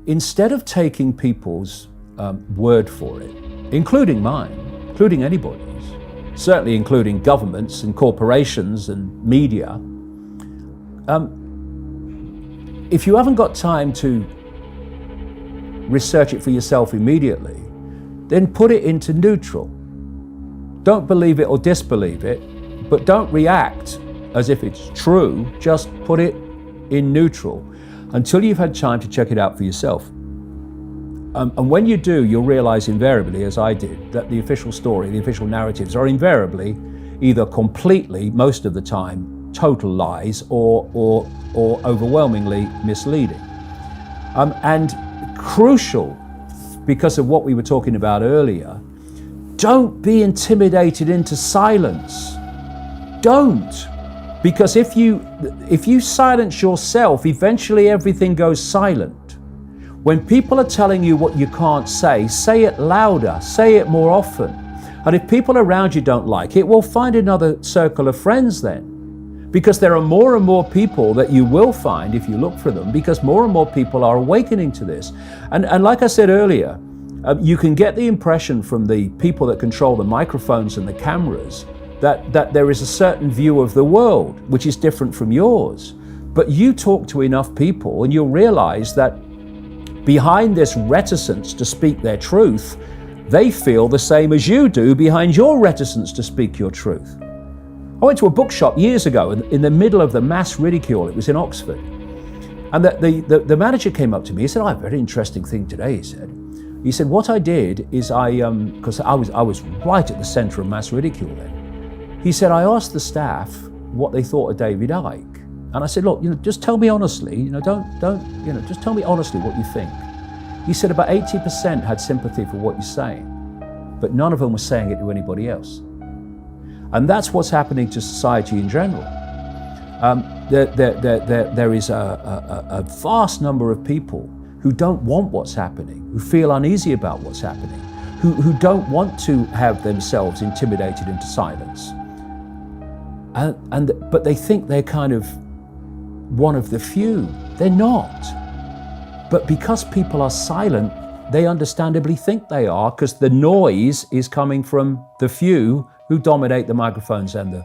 instead of taking people's word for it, including mine, including anybody's, certainly including governments and corporations and media, if you haven't got time to research it for yourself immediately, then put it into neutral. Don't believe it or disbelieve it, but don't react as if it's true. Just put it in neutral until you've had time to check it out for yourself. And when you do, you'll realize invariably, as I did, that the official story, the official narratives are invariably either completely, most of the time, total lies or overwhelmingly misleading. And crucial, because of what we were talking about earlier, don't be intimidated into silence. Don't. Because if you silence yourself, eventually everything goes silent. When people are telling you what you can't say it louder, say it more often. And if people around you don't like it, well, find another circle of friends then. Because there are more and more people that you will find if you look for them, because more and more people are awakening to this. And like I said earlier, you can get the impression from the people that control the microphones and the cameras that there is a certain view of the world which is different from yours. But you talk to enough people and you'll realize that behind this reticence to speak their truth, they feel the same as you do behind your reticence to speak your truth. I went to a bookshop years ago in the middle of the mass ridicule. It was in Oxford. And the manager came up to me. He said, "Oh, I have a very interesting thing today," he said. He said, "What I did is because I was right at the center of mass ridicule then. He said, I asked the staff what they thought of David Icke. And I said, look, just tell me honestly, just tell me honestly what you think." He said about 80% had sympathy for what you're saying, but none of them were saying it to anybody else. And that's what's happening to society in general. There is a vast number of people who don't want what's happening, who feel uneasy about what's happening, who don't want to have themselves intimidated into silence. But they think they're kind of one of the few. They're not. But because people are silent, they understandably think they are, because the noise is coming from the few who dominate the microphones and the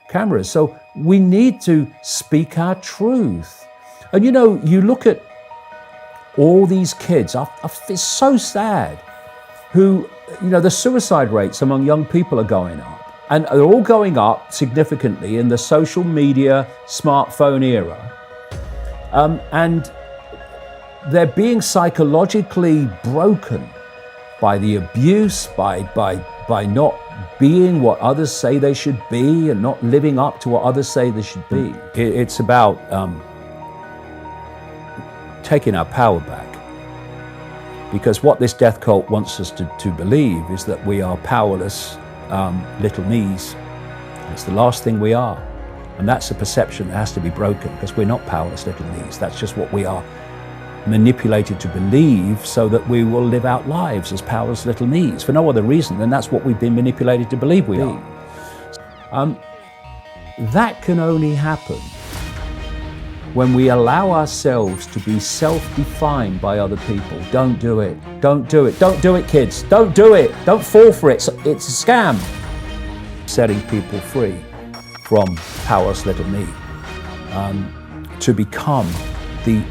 cameras. So we need to speak our truth. And you look at all these kids, it's so sad, who, the suicide rates among young people are going up. And they're all going up significantly in the social media, smartphone era. And they're being psychologically broken by the abuse, by not being what others say they should be and not living up to what others say they should be. It's about taking our power back. Because what this death cult wants us to believe is that we are powerless little me's. It's the last thing we are. And that's a perception that has to be broken, because we're not powerless little me's. That's just what we are manipulated to believe, so that we will live out lives as powerless little me's for no other reason than that's what we've been manipulated to believe we are. That can only happen when we allow ourselves to be self-defined by other people. Don't do it. Don't do it. Don't do it, kids. Don't do it. Don't fall for it. It's a scam. Setting people free from powerless little me to become the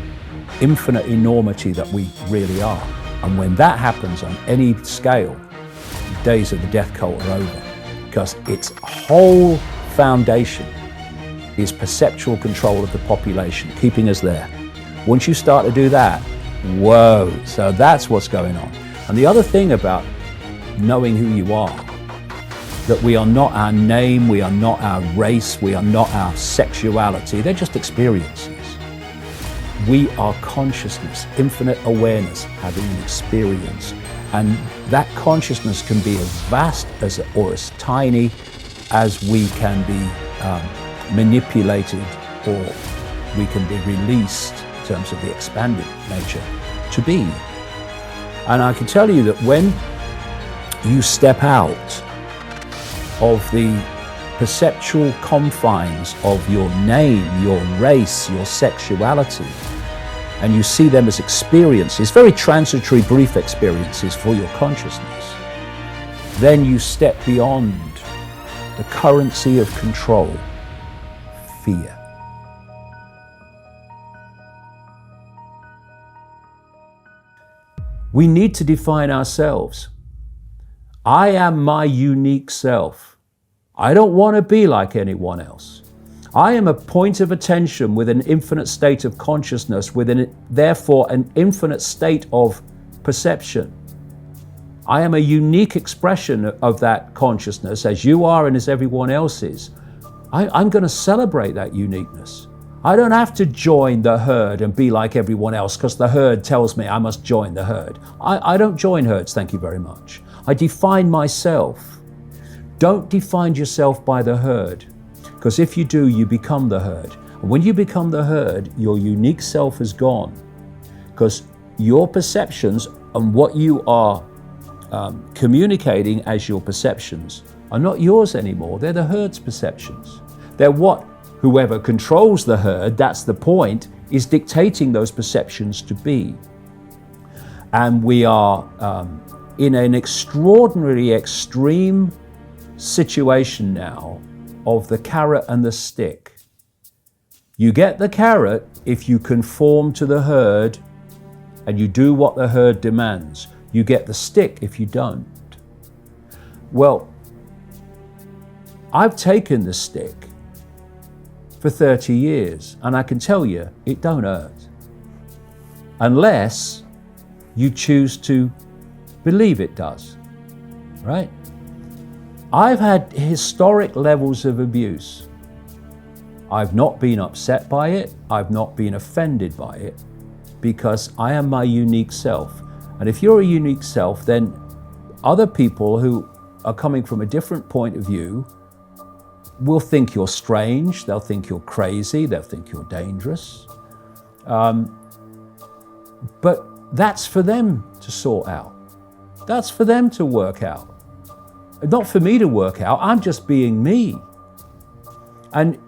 infinite enormity that we really are. And when that happens on any scale, the days of the death cult are over, because its whole foundation is perceptual control of the population, keeping us there. Once you start to do that, whoa, so that's what's going on. And the other thing about knowing who you are, that we are not our name, we are not our race, we are not our sexuality, they're just experiences. We are consciousness, infinite awareness, having an experience. And that consciousness can be as vast or as tiny as we can be manipulated, or we can be released in terms of the expanded nature to be. And I can tell you that when you step out of the perceptual confines of your name, your race, your sexuality, and you see them as experiences, very transitory, brief experiences for your consciousness, then you step beyond the currency of control, fear. We need to define ourselves. I am my unique self. I don't want to be like anyone else. I am a point of attention with an infinite state of consciousness, therefore an infinite state of perception. I am a unique expression of that consciousness, as you are and as everyone else is. I'm going to celebrate that uniqueness. I don't have to join the herd and be like everyone else because the herd tells me I must join the herd. I don't join herds, thank you very much. I define myself. Don't define yourself by the herd, because if you do, you become the herd. And when you become the herd, your unique self is gone, because your perceptions and what you are communicating as your perceptions are not yours anymore. They're the herd's perceptions. They're what whoever controls the herd, that's the point, is dictating those perceptions to be. And we are in an extraordinarily extreme situation now of the carrot and the stick. You get the carrot if you conform to the herd and you do what the herd demands. You get the stick if you don't. Well, I've taken the stick for 30 years, and I can tell you, it don't hurt. Unless you choose to believe it does, right? I've had historic levels of abuse. I've not been upset by it. I've not been offended by it, because I am my unique self. And if you're a unique self, then other people who are coming from a different point of view will think you're strange, they'll think you're crazy, they'll think you're dangerous. But that's for them to sort out. That's for them to work out. Not for me to work out, I'm just being me. And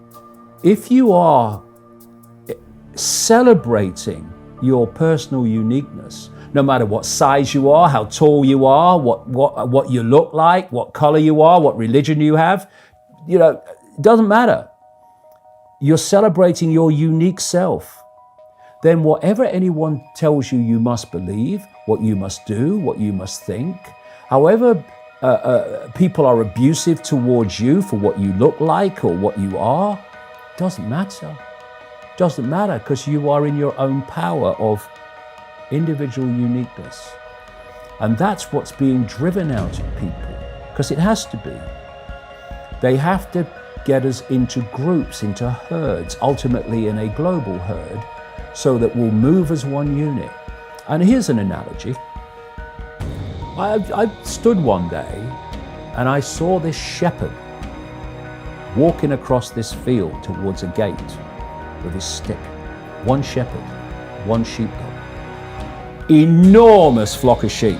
if you are celebrating your personal uniqueness, no matter what size you are, how tall you are, what you look like, what color you are, what religion you have, it doesn't matter. You're celebrating your unique self. Then whatever anyone tells you you must believe, what you must do, what you must think, however people are abusive towards you for what you look like or what you are, doesn't matter. Doesn't matter, because you are in your own power of individual uniqueness. And that's what's being driven out of people, because it has to be. They have to get us into groups, into herds, ultimately in a global herd, so that we'll move as one unit. And here's an analogy. I stood one day and I saw this shepherd walking across this field towards a gate with his stick. One shepherd, one sheepdog. Enormous flock of sheep.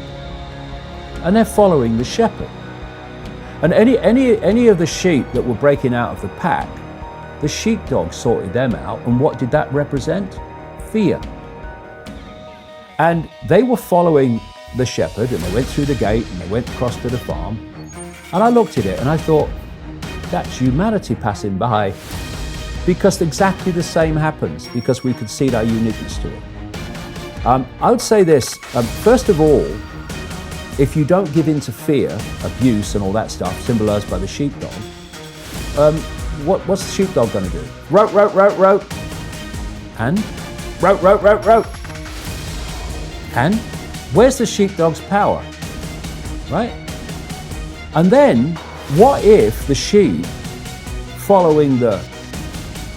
And they're following the shepherd. And any of the sheep that were breaking out of the pack, the sheepdog sorted them out. And what did that represent? Fear. And they were following the shepherd, and they went through the gate and they went across to the farm. And I looked at it and I thought, that's humanity passing by, because exactly the same happens, because we could see that uniqueness to it. I would say this, first of all, if you don't give in to fear, abuse and all that stuff, symbolized by the sheepdog, what's the sheepdog going to do? Rope, rope, rope, rope. And? Rope, rope, rope, rope. And? Where's the sheepdog's power? Right? And then, what if the sheep following the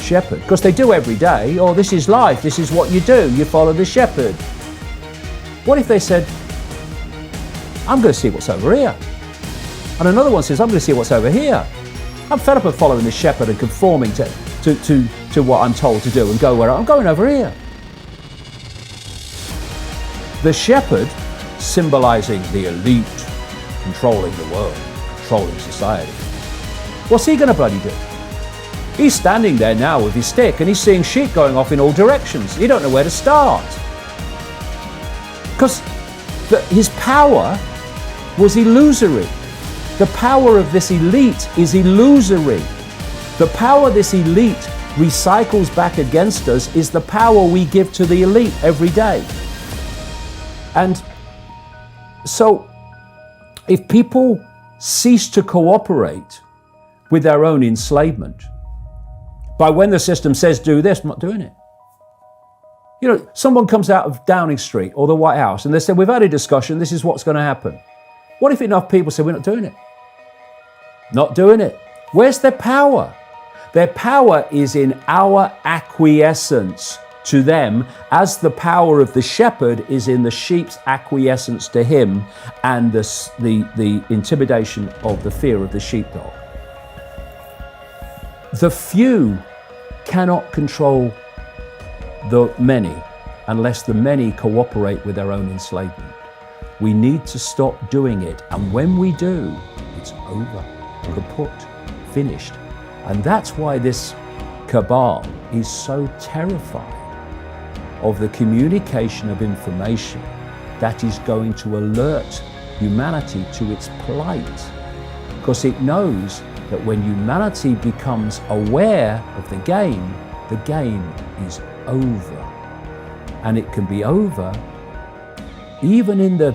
shepherd, because they do every day, oh, this is life, this is what you do, you follow the shepherd. What if they said, I'm going to see what's over here? And another one says, I'm going to see what's over here. I'm fed up of following the shepherd and conforming to what I'm told to do and go where I'm going over here. The shepherd, symbolizing the elite, controlling the world, controlling society. What's he going to bloody do? He's standing there now with his stick and he's seeing sheep going off in all directions. He don't know where to start. Because his power was illusory. The power of this elite is illusory. The power this elite recycles back against us is the power we give to the elite every day. And so if people cease to cooperate with their own enslavement, by when the system says do this, I'm not doing it. You know, someone comes out of Downing Street or the White House and they say, we've had a discussion, this is what's going to happen. What if enough people say, we're not doing it? Not doing it. Where's their power? Their power is in our acquiescence to them, as the power of the shepherd is in the sheep's acquiescence to him, and the intimidation of the fear of the sheepdog. The few cannot control the many unless the many cooperate with their own enslavement. We need to stop doing it, and when we do, it's over, kaput, finished. And that's why this cabal is so terrified of the communication of information that is going to alert humanity to its plight, because it knows that when humanity becomes aware of the game is over. And it can be over even in the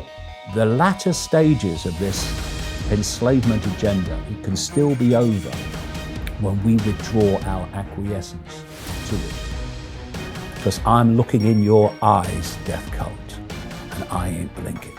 latter stages of this enslavement agenda. It can still be over when we withdraw our acquiescence to it. Because I'm looking in your eyes, Death Cult, and I ain't blinking.